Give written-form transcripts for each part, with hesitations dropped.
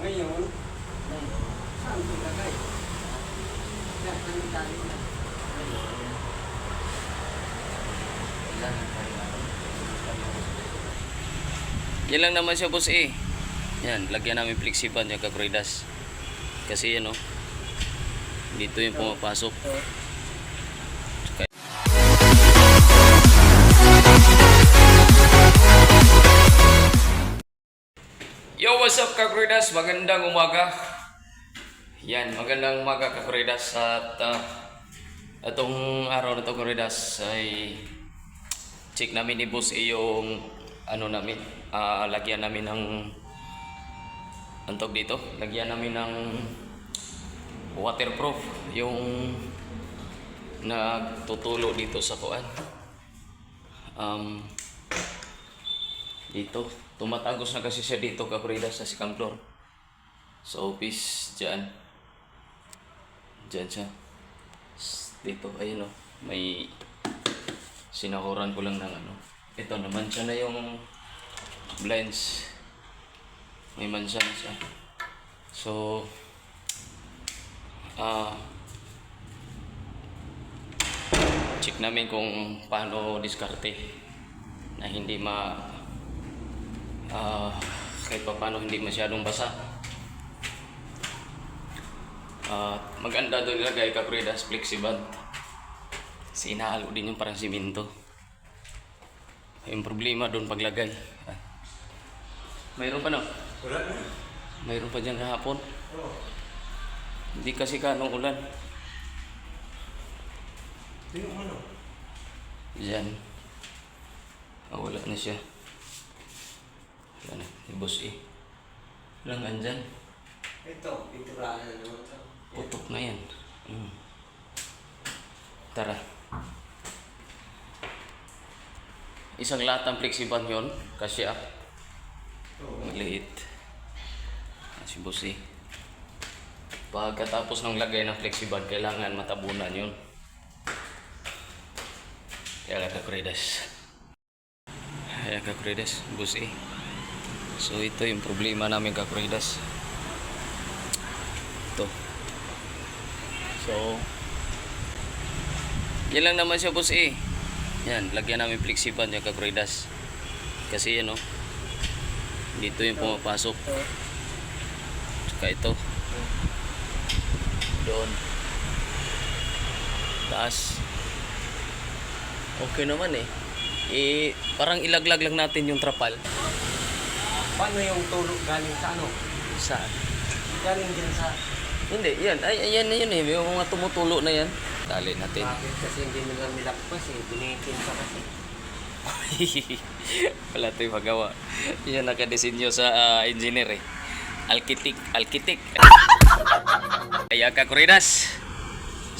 Ngayon, saan ito ilagay? Yan, ang dali na. Yan lang naman siya, boss eh. Yan, lagyan namin flexiban yung kakuridas. Kasi yan, oh. Dito yung pumapasok. Yo, what's up, kakuridas? Magandang umaga. Yan, magandang umaga, kakuridas. At itong araw na ito, kakuridas, ay check namin ni boss yung ano namin, lagyan namin ng antog dito. Lagyan namin ng waterproof yung nagtutulo dito sa kuan. Dito tumatagos na kasi siya dito, kakuridas, sa second floor sa office dyan siya dito. Ayun, oh, may sinakuran ko lang ng ano. Ito naman siya na yung blinds, may mansa na siya. So check namin kung paano diskarte na hindi kahit pa paano hindi masyadong basa. Maganda doon ilagay, kakuridas, flexiban. Kasi inahalo din yung parang simento. Yung problema doon paglagay. Mayroon pa, no? Wala na. Mayroon pa dyan kahapon. Hindi kasi kanong ulan. Tingnan mo, ano? Diyan. Wala na siya. Wala na. Boss eh. Walang andyan. Ito, pinturaan na naman ito. Putok na yan. Tara. Isang latang flexiban yun. Kasi maliit. Si boss eh. Pagkatapos ng lagay ng flexiban, kailangan matabunan yun. Kaya kakuridas. Kaya kakuridas, boss eh. So ito yung problema namin, kakuridas. Ito. So yan lang naman siya, boss eh. Yan, lagyan namin flexiban yung kakuridas. Kasi yan, oh, dito yung pumapasok. Tsaka ito doon taas. Okay naman eh. Parang ilaglag lang natin yung trapal. Paano yung tulog galing sa ano? Saan? Galing din sa... Hindi, yan. Ay, ayan na yun eh. May mga tumutulo na yan. Tali natin. Bakit kasi hindi nila nilakpas eh. Binitin pa kasi. Wala ito yung magawa. Yan nakadesinyo sa engineer eh. Alkitik. Kaya kakuridas.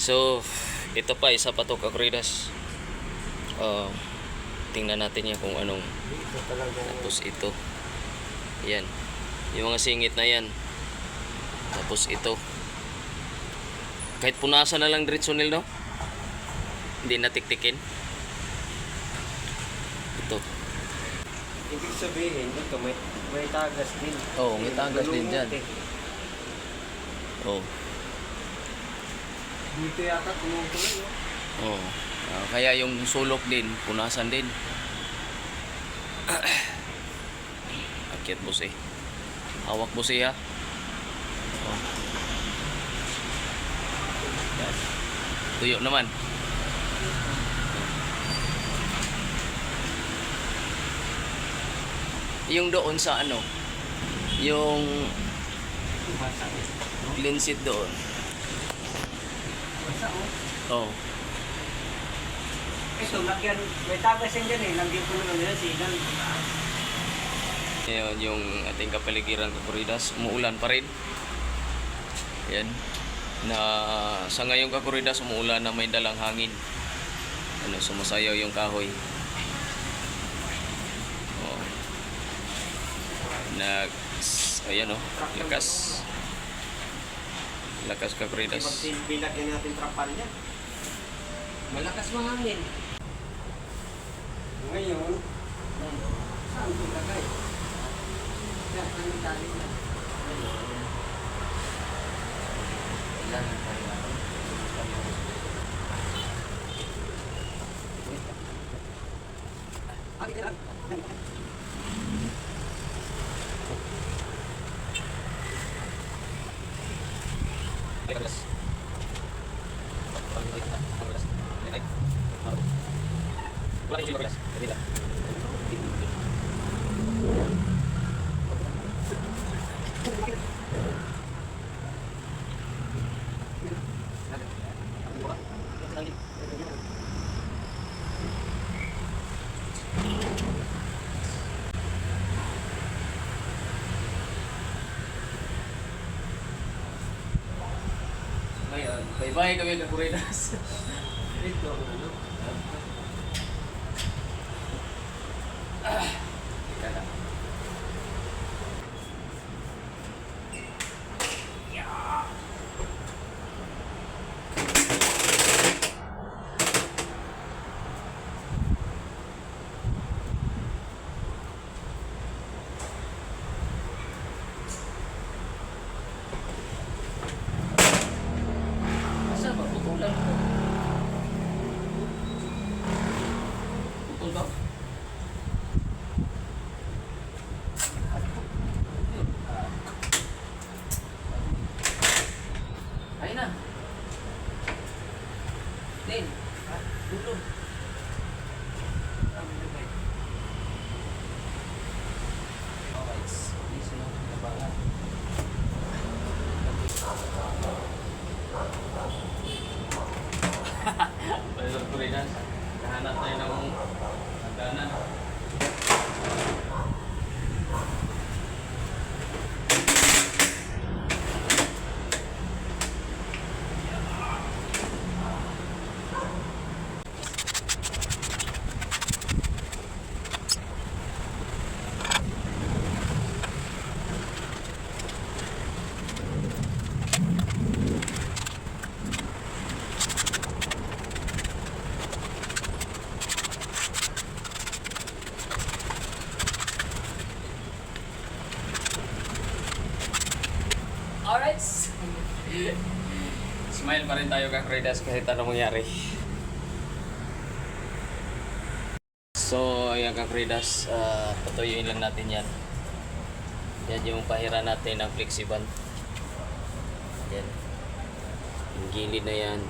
So, ito pa, isa pa to, kakuridas. Tingnan natin yan kung anong. Ito talaga. Tapos ito. Yan. Yung mga singit na yan. Tapos ito. Kahit punasan na lang diretso nil, no? Hindi natiktikin. Ito. Ibig sabihin, dito may tagas din. Oo, may tagas din dyan. Oo. Dito yata tumutuloy, no? Oo. Kaya yung sulok din, punasan din. Akit, boss eh. Hawak, boss eh, ha. Oh. Yan. Tuyo naman. Yung doon sa ano, yung clean sheet doon. Basta, oh. Oh. Ito, lagyan, may tagas yan dyan eh. Lagyan ko naman nila silang. Ngayon, yung ating kapaligiran, kakuridas, umuulan pa rin. Yan. Na sa ngayong, kakuridas, umuulan na may dalang hangin. Sumasayaw yung kahoy. Oh. Ayan, oh. Lakas, kakuridas. Bilagyan natin trapal niya. Malakas mahangin. Ngayon, saan ito ilagay? Yan, ang dali na. Kailangan pa rin ako. Ngayon, bye-bye kami Kakuridas. Dito ako ano. Teka lang. Saan ba? Putulan ko. Putol ba? Ayun na. Din. Dulo. Okay. Easy lang. Nabangan. Pwede ko rin na. Kahanap tayo ng hagdanan. Alright. Smile pa rin tayo Kakuridas kahit anong mangyari. So, ayan Kakuridas, patuyuin lang natin yan. Yan yung pahira natin ng flexiban. Yan. Yung gilid na yan.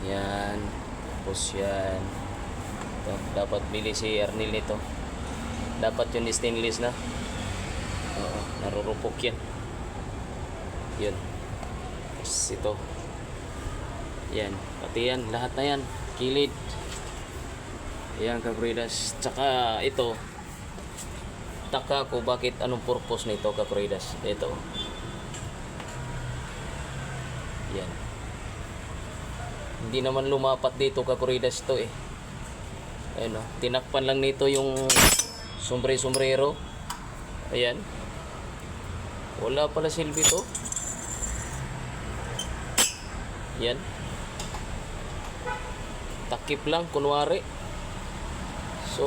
Yan. Tapos yan. Ito, dapat bili si Arnil nito. Dapat yun stainless na. Oo, narurupok yan. Yun. Tapos ito. Yan. Pati yan. Lahat na yan. Kilid. Yan Kakuridas. Tsaka ito. Taka ko bakit anong purpose nito Kakuridas. Ito. Yan. Hindi naman lumapat dito Kakuridas to eh. Ayun o. Tinakpan lang nito yung sombrero. Ayan. Wala pala silbi to. Yan. Takip lang kunwari. So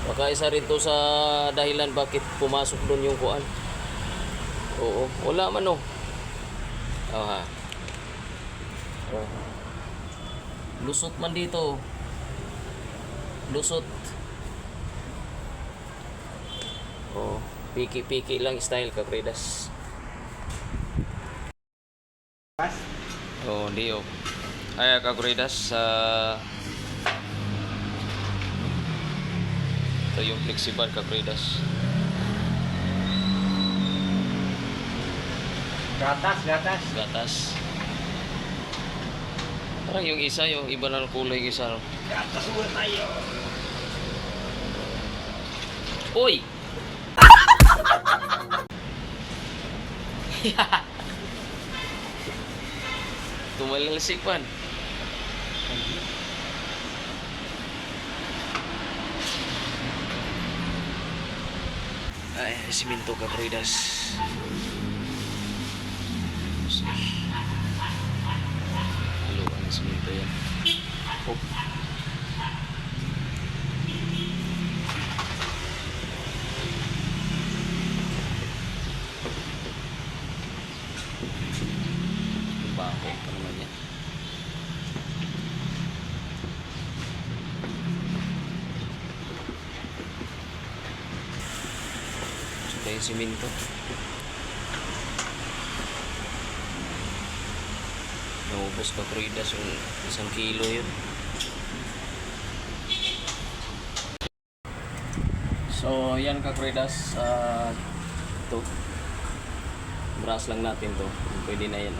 baka isa rin to sa dahilan bakit pumasok doon yung kuan. Oo, wala man oh. Oh ha. Oh. Lusot man dito. Lusot. Oh, piki-piki lang style Kakuridas. Oh, hindi oh. Ay Kakuridas ito yung flexible Kakuridas. Gatas. Parang yung isa yung iba na kulay yung isa. Gatas mo tayo. Uy! Tumalalsik man. Ay, siminto Kakuridas. Halo ang siminto yan. Oh. Ito yung siminto. Naubos ka Kridas yung 1 kilo yun. So yan ka Kridas, ito brush lang natin to, pwede na yan.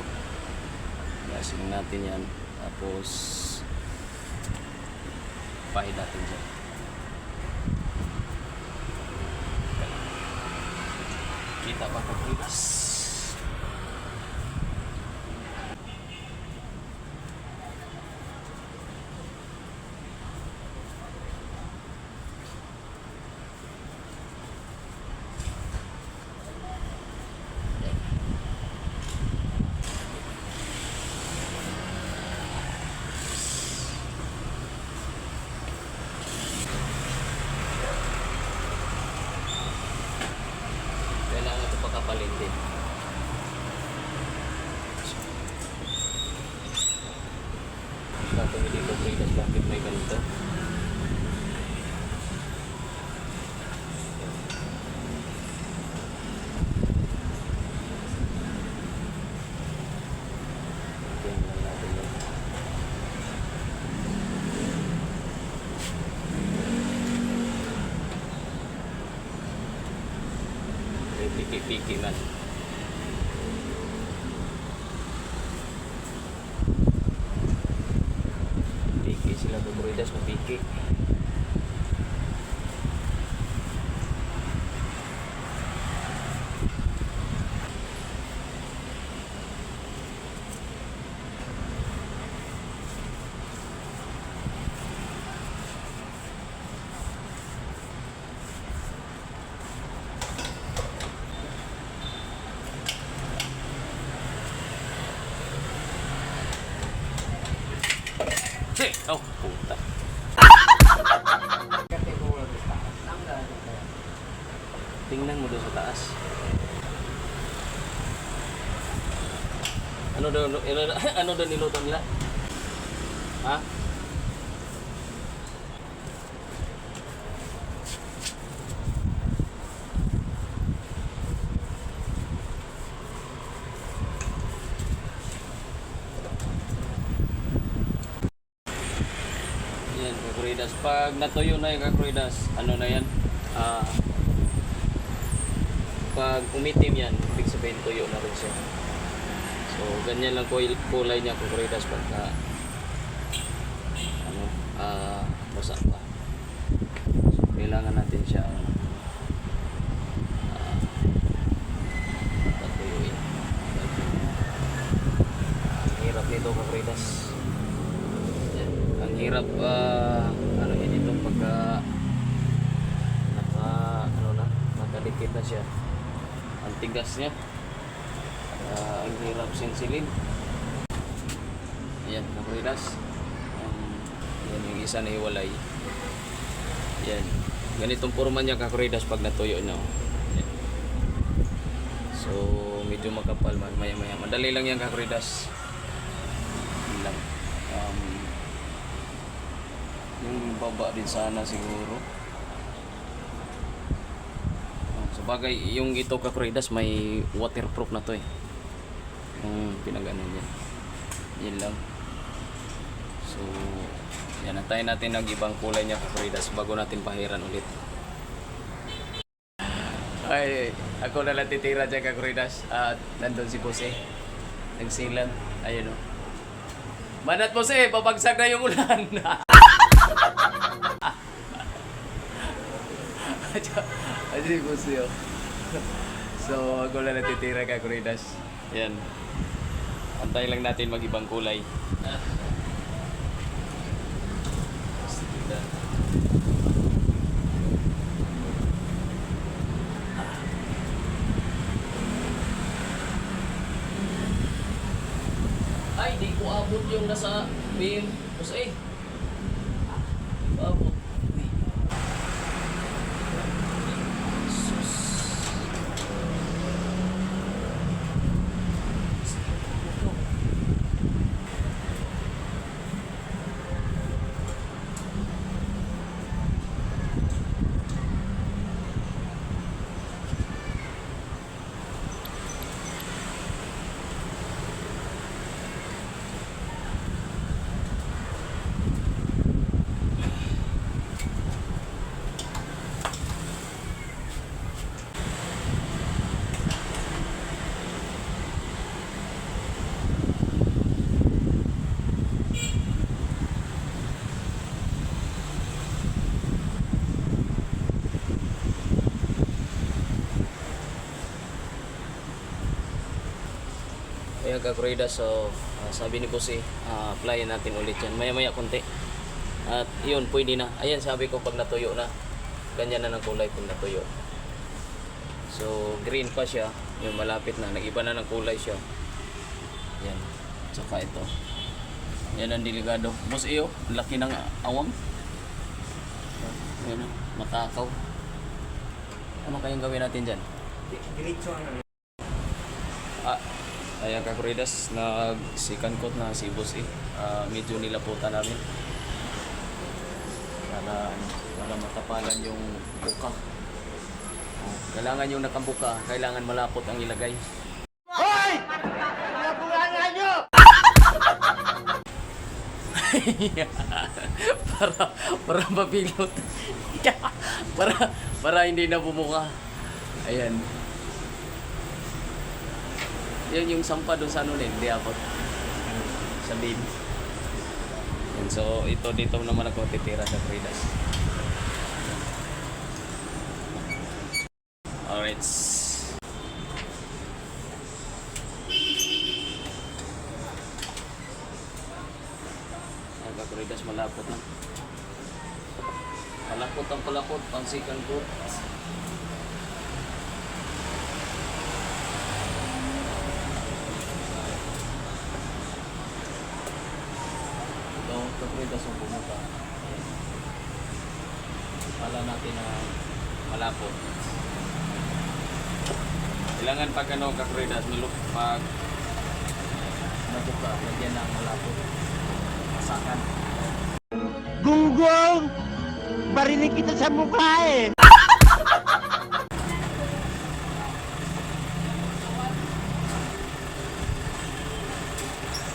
Brush lang natin yan, tapos pahid natin dyan. Kita ba ka Kridas? Kailangan ito pagkapalit din. Bakit dito Kridas, bakit may ganito? Tingnan natin yun. May piki-piki man. Piki sila Kridas, mapiki. Oh, puta. Kategori sa taas. Ang galing kaya. Tingnan mo doon sa taas. Ano daw ano daw niluto nila? Ha? Yan, Kakuridas. Pag natuyo na yung Kakuridas, ano na yan? Pag umitim yan, ibig sabihin tuyo na rin siya. So, ganyan lang kulay niya Kakuridas pagka ano, basa pa. So, kailangan natin siya patuyuin. Ang hirap nito Kakuridas. Ang hirap ano yun ito pagka nakadikit na siya, ang tigas niya, ang hirap sinsilin. Ayan Kakuridas, yan yung isa na hiwalay. Yan, ganitong forma niya Kakuridas pag natuyo na. Yan. So medyo makapal man, maya maya madali lang yan Kakuridas. Yun lang. Yung baba din sana siguro. So bagay yung ito Kakuridas may waterproof na to eh. Yung pinagano niya. Yan lang. So yan, antayin natin ang ibang kulay niya Kakuridas bago natin pahiran ulit. Ay, ako na lang titira dyan Kakuridas. At nandun si Jose. Nagsilan. Ayun o. Manat Jose, babagsak na yung ulan. Aji Jose. So ako na lang titira Kakuridas. Yan. Antayin lang natin mag-ibang kulay. Ay, di ko abot yung nasa beam. Kasi di ko abot. Yan Kakuridas, so sabi ni Boss applyin natin ulit yan. Maya-maya konti. At yun, pwede na. Ayan, sabi ko pag natuyo na, ganyan na ng kulay pag natuyo. So, green pa siya. Yung malapit na. Nag-iba na ng kulay siya. Yan. Tsaka ito. Yan ang delikado. Boss iyo, laki ng awang. Yan, matakaw. Ano kayang gawin natin dyan? Diretso ang Ayan Kakuridas, nagsikan coat na si Boss medyo nilaputan namin. Para matapalan yung buka. Kailangan yung nakambuka, kailangan malapot ang ilagay. Hoy! Nabulangan nyo! para mapilot. para hindi na bumuka. Ayan. Yan yung sampa doon sa ano din, di abot. Sa bib. And so, ito dito naman ako titira sa Fridas. Alright. Ang Fridas malapot na. Palapot ang palapot, pangsikan ko. Kakuridas ang bumuka. Pala natin na malapot. Kailangan pag ano Kakuridas, pag nabuka, lagyan ng malapot. Masakan. Gunggong! Barinig kita sa mukha eh!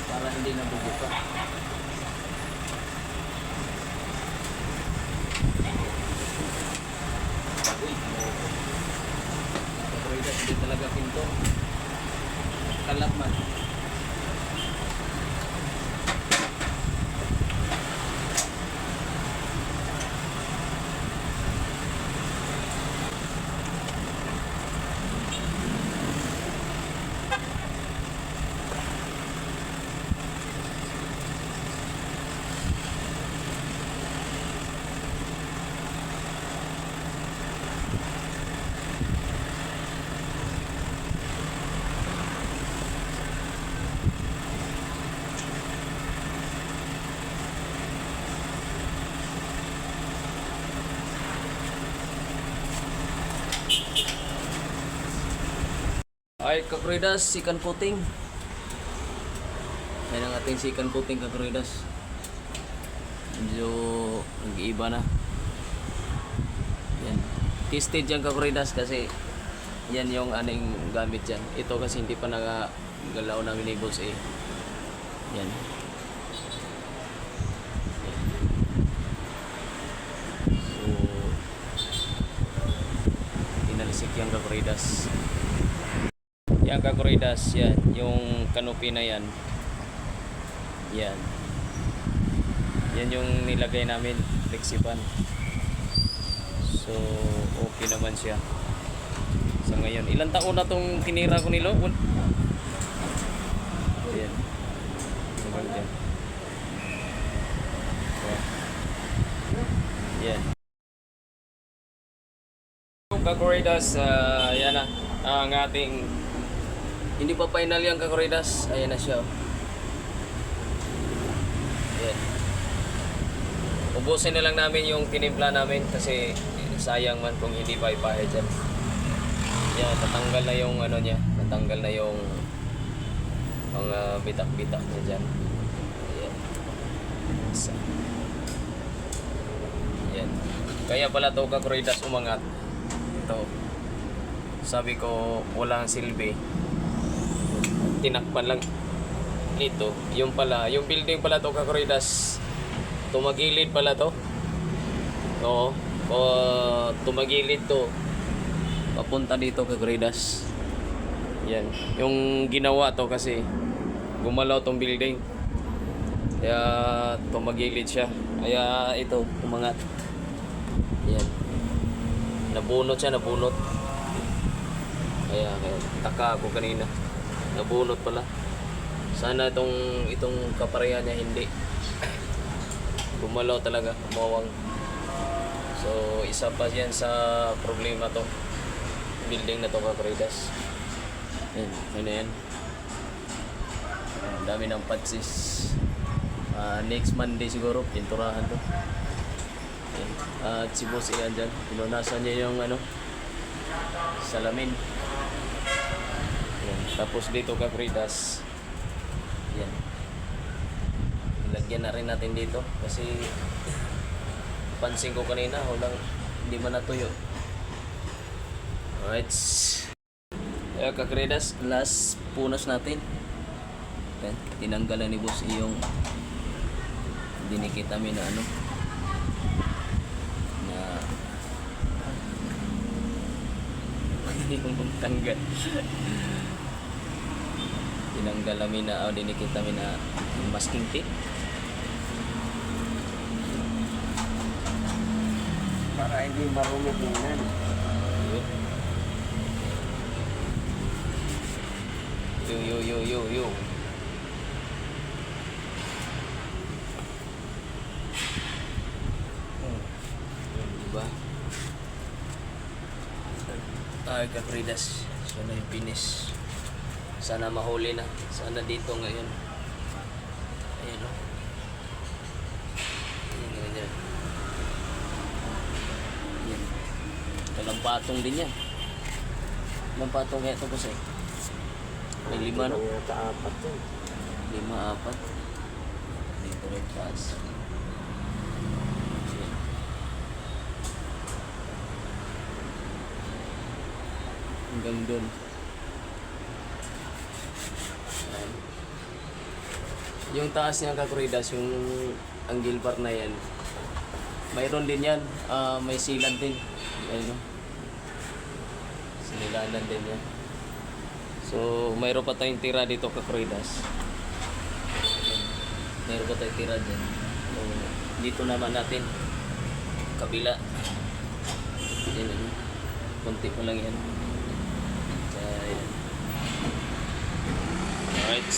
Para hindi nabubuka. Hindi talaga pinto. Kalat man. Ay, Kakuridas, sikan coating. Yan ang ating sikan coating, Kakuridas. Medyo nag-iiba na. Yan. Tested yan, Kakuridas, kasi yan yung aning gamit dyan. Ito kasi hindi pa nagalaw namin ni Boss Yan. Yan. So, inalisik yan, Kakuridas. Yan Kakuridas, yan, yung canopy na yan. Yan. Yan yung nilagay namin, flexiban. So, okay naman siya. So ngayon, ilang taon na tong tinira ko nilo? Yan. Hanggang dyan. Yan. Kakuridas, yan na ang ating. Hindi pa final yung Kakuridas. Ayan na siya. Ayan. Ubusin na lang namin yung tinimpla namin kasi sayang man kung hindi pa ipahe dyan. Ayan, natanggal na yung ano niya. Natanggal na yung mga bitak-bitak niya dyan. Ayan. Isa. Ayan. Kaya pala to Kakuridas umangat. Ito. Sabi ko walang silbi. Tinakpan lang nito. Yung pala, yung building pala to Kakuridas, tumagilid pala to. Oo. O tumagilid to. Papunta dito Kakuridas. Yan. Yung ginawa to kasi gumalaw tong building. Kaya tumagilid siya. Kaya ito, umangat. Yan. Nabunot siya, nabunot. Kaya taka ako kanina. Nabunot pala. Sana itong kapareha niya hindi. Gumalaw talaga, umawang. So, isa pa yan sa problema to. Building na to, Kakuridas. Yan, ano yan? Ang dami ng patsis. Next Monday siguro, pinturahan to. Yan. At si boss iyan dyan, pinunasan niya yung salamin. Yan. Tapos dito, Kakuridas. Yan. Lagyan na rin natin dito kasi pansin ko kanina hindi man natuyo. Alright. Kaya Kakuridas, last punas natin. Yan. Tinanggalan ni boss yung dinikit namin na yung tanggal. Tinanggal namin dinikit namin na masking tape. Para hindi marumi tingnan. Yo. Diba? Ay, Kakuridas. So na yung finish. Sana mahuli na. Sana dito ngayon. Ayan o. Ayan. Ayan. Kalampatong din yan. Kalampatong kaya ito kasi. May 5 no? Apat to. 5, 4. Dito rin taas. Ayan. Hanggang dun. Ayan. Yung taas niya, Kakuridas, yung angle bar na yan, mayroon din yan, may silan din. Ayun, no? Sinilanan din yan. So, mayroon pa tayong tira dito, Kakuridas. Mayroon pa tayong tira dyan. So, dito naman natin, kabila. Yan, ano? Kunti pa lang yan. Ayan. Alright.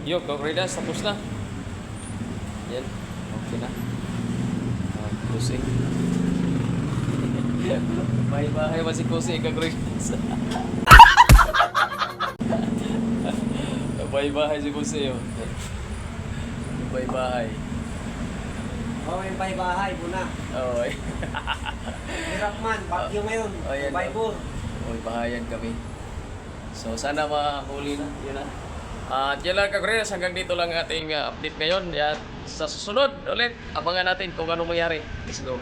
Yo, Kakuridas, tapos na. Yan, okay na. Kusing. May bahay masih kusing, Kakuridas. May bahay si kusing. May bahay. Oh, may bahay muna. Oo. Hirap man, bagyo ngayon. Oh, yan. Baybor. May bahayan kami. So, sana mahuli na. Yun na. At yan lang, Kakuridas, hanggang dito lang ating update ngayon. At sa susunod ulit, abangan natin kung anong mangyari. Let's go.